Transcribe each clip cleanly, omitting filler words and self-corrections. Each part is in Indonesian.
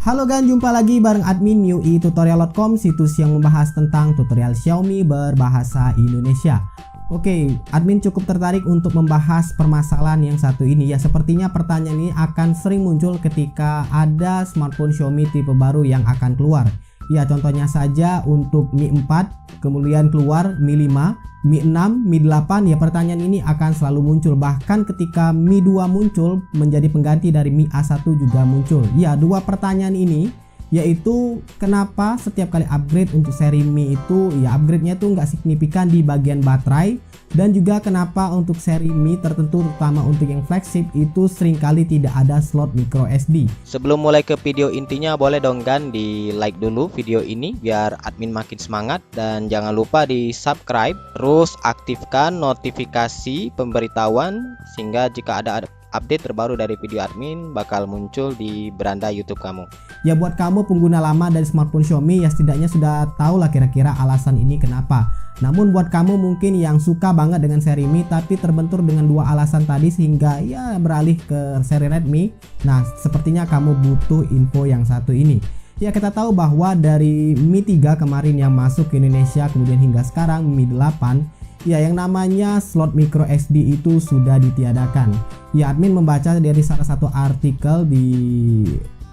Halo gan, jumpa lagi bareng admin MIUI-tutorial.com, situs yang membahas tentang tutorial Xiaomi berbahasa Indonesia. Oke, admin cukup tertarik untuk membahas permasalahan yang satu ini ya. Sepertinya pertanyaan ini akan sering muncul ketika ada smartphone Xiaomi tipe baru yang akan keluar. Ya, contohnya saja untuk Mi 4, kemudian keluar Mi 5, Mi 6, Mi 8, ya pertanyaan ini akan selalu muncul. Bahkan ketika Mi 2 muncul menjadi pengganti dari Mi A1 juga muncul. Ya, dua pertanyaan ini yaitu kenapa setiap kali upgrade untuk seri Mi itu ya upgrade-nya tuh nggak signifikan di bagian baterai, dan juga kenapa untuk seri Mi tertentu terutama untuk yang flagship itu seringkali tidak ada slot micro SD. Sebelum mulai ke video intinya, boleh dong kan di like dulu video ini biar admin makin semangat, dan jangan lupa di subscribe, terus aktifkan notifikasi pemberitahuan sehingga jika ada update terbaru dari video admin bakal muncul di beranda YouTube kamu. Ya, buat kamu pengguna lama dari smartphone Xiaomi ya setidaknya sudah tahu lah kira-kira alasan ini kenapa. Namun buat kamu mungkin yang suka banget dengan seri Mi tapi terbentur dengan dua alasan tadi sehingga ya beralih ke seri Redmi, nah sepertinya kamu butuh info yang satu ini. Ya, kita tahu bahwa dari Mi 3 kemarin yang masuk ke Indonesia kemudian hingga sekarang Mi 8, ya yang namanya slot micro SD itu sudah ditiadakan. Ya, admin membaca dari salah satu artikel di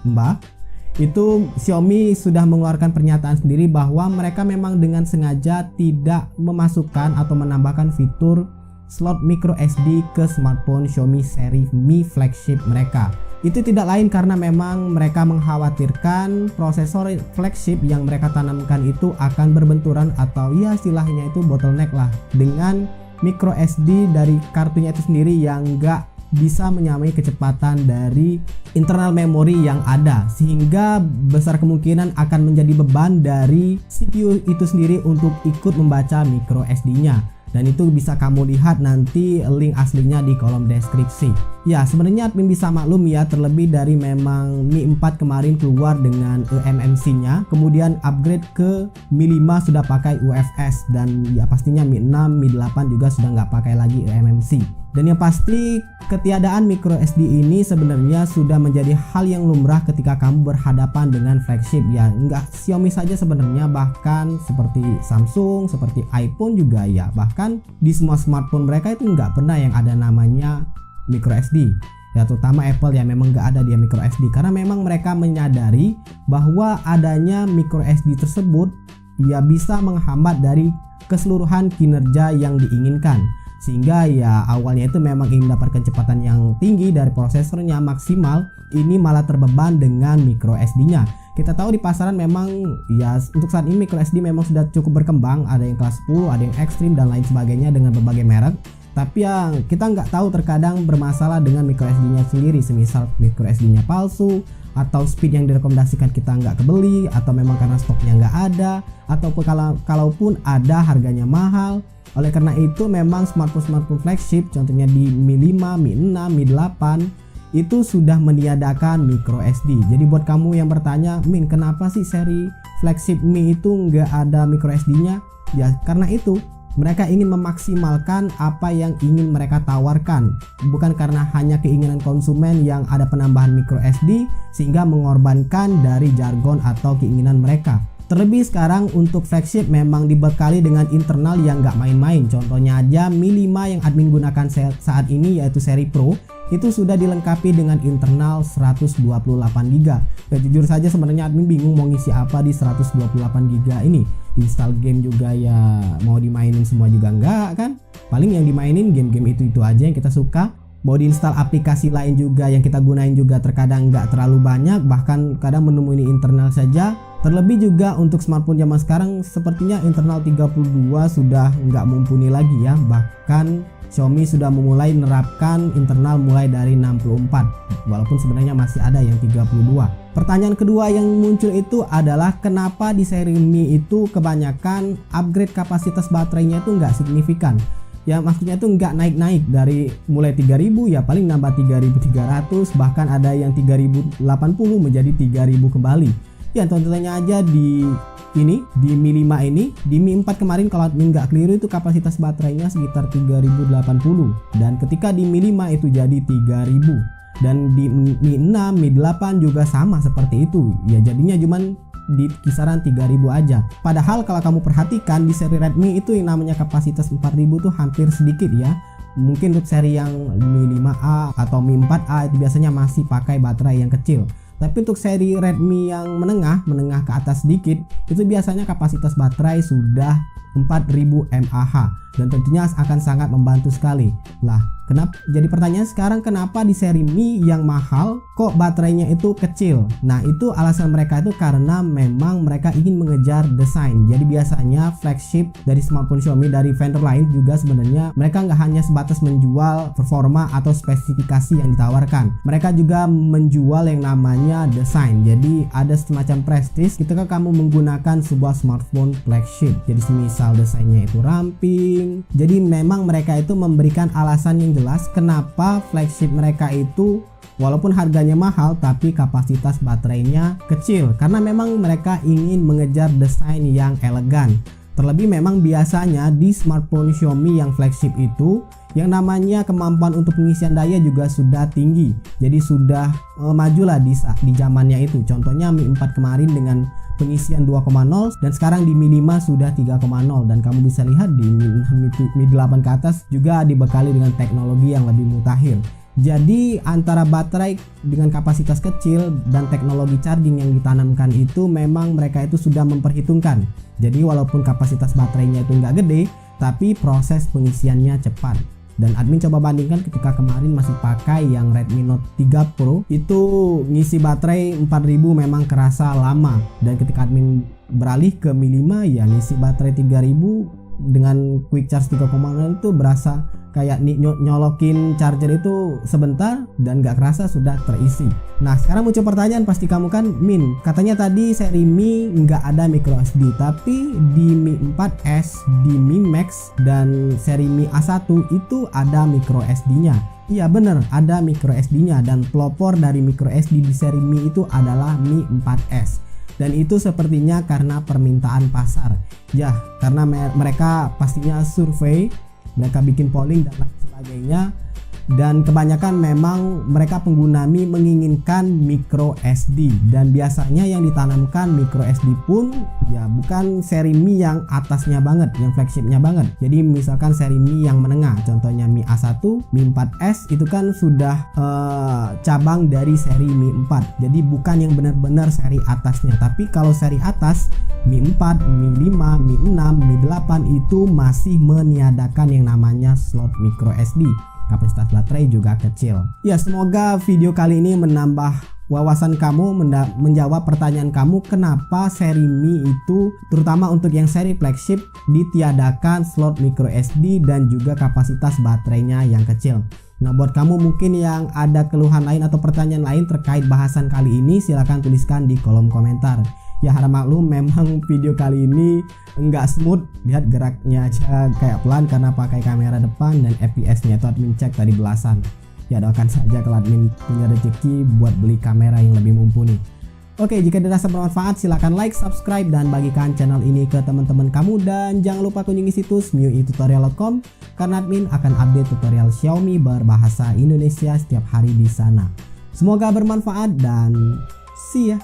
Mbak itu Xiaomi sudah mengeluarkan pernyataan sendiri bahwa mereka memang dengan sengaja tidak memasukkan atau menambahkan fitur slot micro SD ke smartphone Xiaomi seri Mi flagship mereka. Itu tidak lain karena memang mereka mengkhawatirkan prosesor flagship yang mereka tanamkan itu akan berbenturan atau ya istilahnya itu bottleneck lah dengan micro SD dari kartunya itu sendiri yang enggak bisa menyamai kecepatan dari internal memory yang ada, sehingga besar kemungkinan akan menjadi beban dari CPU itu sendiri untuk ikut membaca micro SD-nya. Dan itu bisa kamu lihat nanti link aslinya di kolom deskripsi. Ya, sebenarnya admin bisa maklum ya, terlebih dari memang Mi 4 kemarin keluar dengan eMMC-nya, kemudian upgrade ke Mi 5 sudah pakai UFS, dan ya pastinya Mi 6, Mi 8 juga sudah nggak pakai lagi eMMC. Dan yang pasti ketiadaan micro SD ini sebenarnya sudah menjadi hal yang lumrah ketika kamu berhadapan dengan flagship ya. Enggak Xiaomi saja sebenarnya, bahkan seperti Samsung, seperti iPhone juga ya. Bahkan di semua smartphone mereka itu nggak pernah yang ada namanya micro SD. Ya, terutama Apple ya memang nggak ada dia micro SD karena memang mereka menyadari bahwa adanya micro SD tersebut ya bisa menghambat dari keseluruhan kinerja yang diinginkan. Sehingga ya awalnya itu memang ingin mendapatkan kecepatan yang tinggi dari prosesornya maksimal, ini malah terbeban dengan micro SD-nya. Kita tahu di pasaran memang ya untuk saat ini micro SD memang sudah cukup berkembang, ada yang kelas 10, ada yang ekstrim dan lain sebagainya dengan berbagai merek. Tapi yang kita nggak tahu terkadang bermasalah dengan micro SD-nya sendiri, semisal micro SD-nya palsu, atau speed yang direkomendasikan kita nggak kebeli, atau memang karena stoknya nggak ada, ataupun kalaupun ada harganya mahal. Oleh karena itu memang smartphone flagship contohnya di Mi 5, Mi 6, Mi 8 itu sudah meniadakan micro SD. Jadi buat kamu yang bertanya, Min kenapa sih seri flagship Mi itu nggak ada micro SD-nya? Ya karena itu mereka ingin memaksimalkan apa yang ingin mereka tawarkan, bukan karena hanya keinginan konsumen yang ada penambahan micro SD sehingga mengorbankan dari jargon atau keinginan mereka. Terlebih sekarang untuk flagship memang dibekali dengan internal yang nggak main-main. Contohnya aja Mi 5 yang admin gunakan saat ini yaitu seri Pro itu sudah dilengkapi dengan internal 128GB. Ya jujur saja sebenarnya admin bingung mau ngisi apa di 128GB ini. Install game juga ya mau dimainin semua juga enggak kan. Paling yang dimainin game-game itu aja yang kita suka. Mau diinstal aplikasi lain juga yang kita gunain juga terkadang nggak terlalu banyak, bahkan kadang menemui internal saja. Terlebih juga untuk smartphone zaman sekarang sepertinya internal 32 sudah nggak mumpuni lagi ya. Bahkan Xiaomi sudah memulai menerapkan internal mulai dari 64, walaupun sebenarnya masih ada yang 32. Pertanyaan kedua yang muncul itu adalah kenapa di seri Mi itu kebanyakan upgrade kapasitas baterainya itu nggak signifikan. Ya maksudnya itu nggak naik-naik dari mulai 3000 ya paling nambah 3300, bahkan ada yang 3080 menjadi 3000 kembali. Ya contohnya aja di ini di Mi 5 ini, di Mi 4 kemarin kalau admin nggak keliru itu kapasitas baterainya sekitar 3080, dan ketika di Mi 5 itu jadi 3000. Dan di Mi 6, Mi 8 juga sama seperti itu. Ya jadinya cuman di kisaran 3000 aja. Padahal kalau kamu perhatikan di seri Redmi itu yang namanya kapasitas 4000 tuh hampir sedikit ya. Mungkin untuk seri yang Mi 5A atau Mi 4A itu biasanya masih pakai baterai yang kecil. Tapi untuk seri Redmi yang menengah ke atas sedikit itu biasanya kapasitas baterai sudah 4000 mAh dan tentunya akan sangat membantu sekali. Lah, kenapa? Jadi pertanyaan sekarang, kenapa di seri Mi yang mahal kok baterainya itu kecil? Nah, itu alasan mereka itu karena memang mereka ingin mengejar desain. Jadi biasanya flagship dari smartphone Xiaomi dari vendor lain juga sebenarnya mereka nggak hanya sebatas menjual performa atau spesifikasi yang ditawarkan. Mereka juga menjual yang namanya desain. Jadi ada semacam prestis ketika kamu menggunakan sebuah smartphone flagship. Jadi semisal desainnya itu ramping. Jadi memang mereka itu memberikan alasan yang jelas kenapa flagship mereka itu walaupun harganya mahal tapi kapasitas baterainya kecil, karena memang mereka ingin mengejar desain yang elegan. Terlebih memang biasanya di smartphone Xiaomi yang flagship itu yang namanya kemampuan untuk pengisian daya juga sudah tinggi. Jadi sudah majulah di zamannya itu. Contohnya Mi 4 kemarin dengan pengisian 2,0 dan sekarang di Mi 5 sudah 3,0 dan kamu bisa lihat di Mi 8 ke atas juga dibekali dengan teknologi yang lebih mutakhir. Jadi antara baterai dengan kapasitas kecil dan teknologi charging yang ditanamkan itu memang mereka itu sudah memperhitungkan. Jadi walaupun kapasitas baterainya itu nggak gede, tapi proses pengisiannya cepat. Dan admin coba bandingkan ketika kemarin masih pakai yang Redmi Note 3 Pro, itu ngisi baterai 4000 memang kerasa lama. Dan ketika admin beralih ke Mi 5 ya ngisi baterai 3000 dengan quick charge 3,0 itu berasa kayak nyolokin charger itu sebentar dan gak kerasa sudah terisi. Nah sekarang muncul pertanyaan pasti kamu kan, Min, katanya tadi seri Mi nggak ada micro SD, tapi di Mi 4S, di Mi Max dan seri Mi A1 itu ada micro SD nya. Iya bener, ada micro SD nya dan pelopor dari micro SD di seri Mi itu adalah Mi 4S. Dan itu sepertinya karena permintaan pasar. Ya, karena mereka pastinya survei, mereka bikin polling dan lain sebagainya, dan kebanyakan memang mereka pengguna Mi menginginkan micro SD, dan biasanya yang ditanamkan micro SD pun ya bukan seri Mi yang atasnya banget, yang flagshipnya banget. Jadi misalkan seri Mi yang menengah, contohnya Mi A1, Mi 4S itu kan sudah cabang dari seri Mi 4. Jadi bukan yang benar-benar seri atasnya. Tapi kalau seri atas Mi 4, Mi 5, Mi 6, Mi 8 itu masih meniadakan yang namanya slot micro SD. Kapasitas baterai juga kecil. Ya, semoga video kali ini menambah wawasan kamu, menjawab pertanyaan kamu kenapa seri Mi itu terutama untuk yang seri flagship ditiadakan slot micro SD dan juga kapasitas baterainya yang kecil. Nah buat kamu mungkin yang ada keluhan lain atau pertanyaan lain terkait bahasan kali ini, silahkan tuliskan di kolom komentar. Ya harap maklum memang video kali ini enggak smooth, lihat geraknya aja kayak pelan karena pakai kamera depan dan FPS-nya itu admin cek tadi belasan. Ya doakan saja kalau admin punya rezeki buat beli kamera yang lebih mumpuni. Oke, jika dirasa bermanfaat silahkan like, subscribe dan bagikan channel ini ke teman-teman kamu, dan jangan lupa kunjungi situs miuitutorial.com karena admin akan update tutorial Xiaomi berbahasa Indonesia setiap hari di sana. Semoga bermanfaat dan see ya.